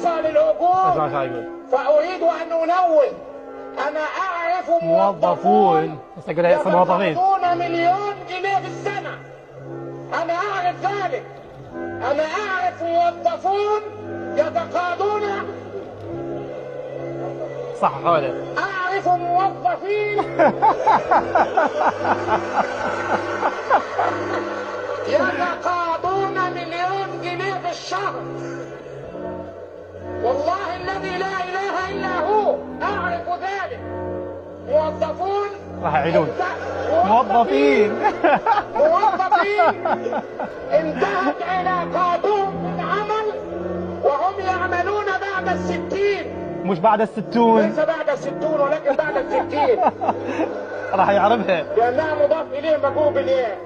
فرصة للهجوم فأريد أن أنوه. أنا أعرف موظفون يتقاضون مليون جنيه في السنة. أنا أعرف ذلك. أنا أعرف موظفون يتقاضون. صح حوله. أعرف موظفين يتقاضون مليون جنيه في الشهر. والله الذي لا إله إلا هو أعرف ذلك. موظفون راح يعيدون موظفين انتهت علاقاتهم بالعمل وهم يعملون بعد 60. مش بعد 60. ليس بعد 60 ولكن بعد 60. راح يعرفها لأنها مضاف إليه مجهول بالإيه.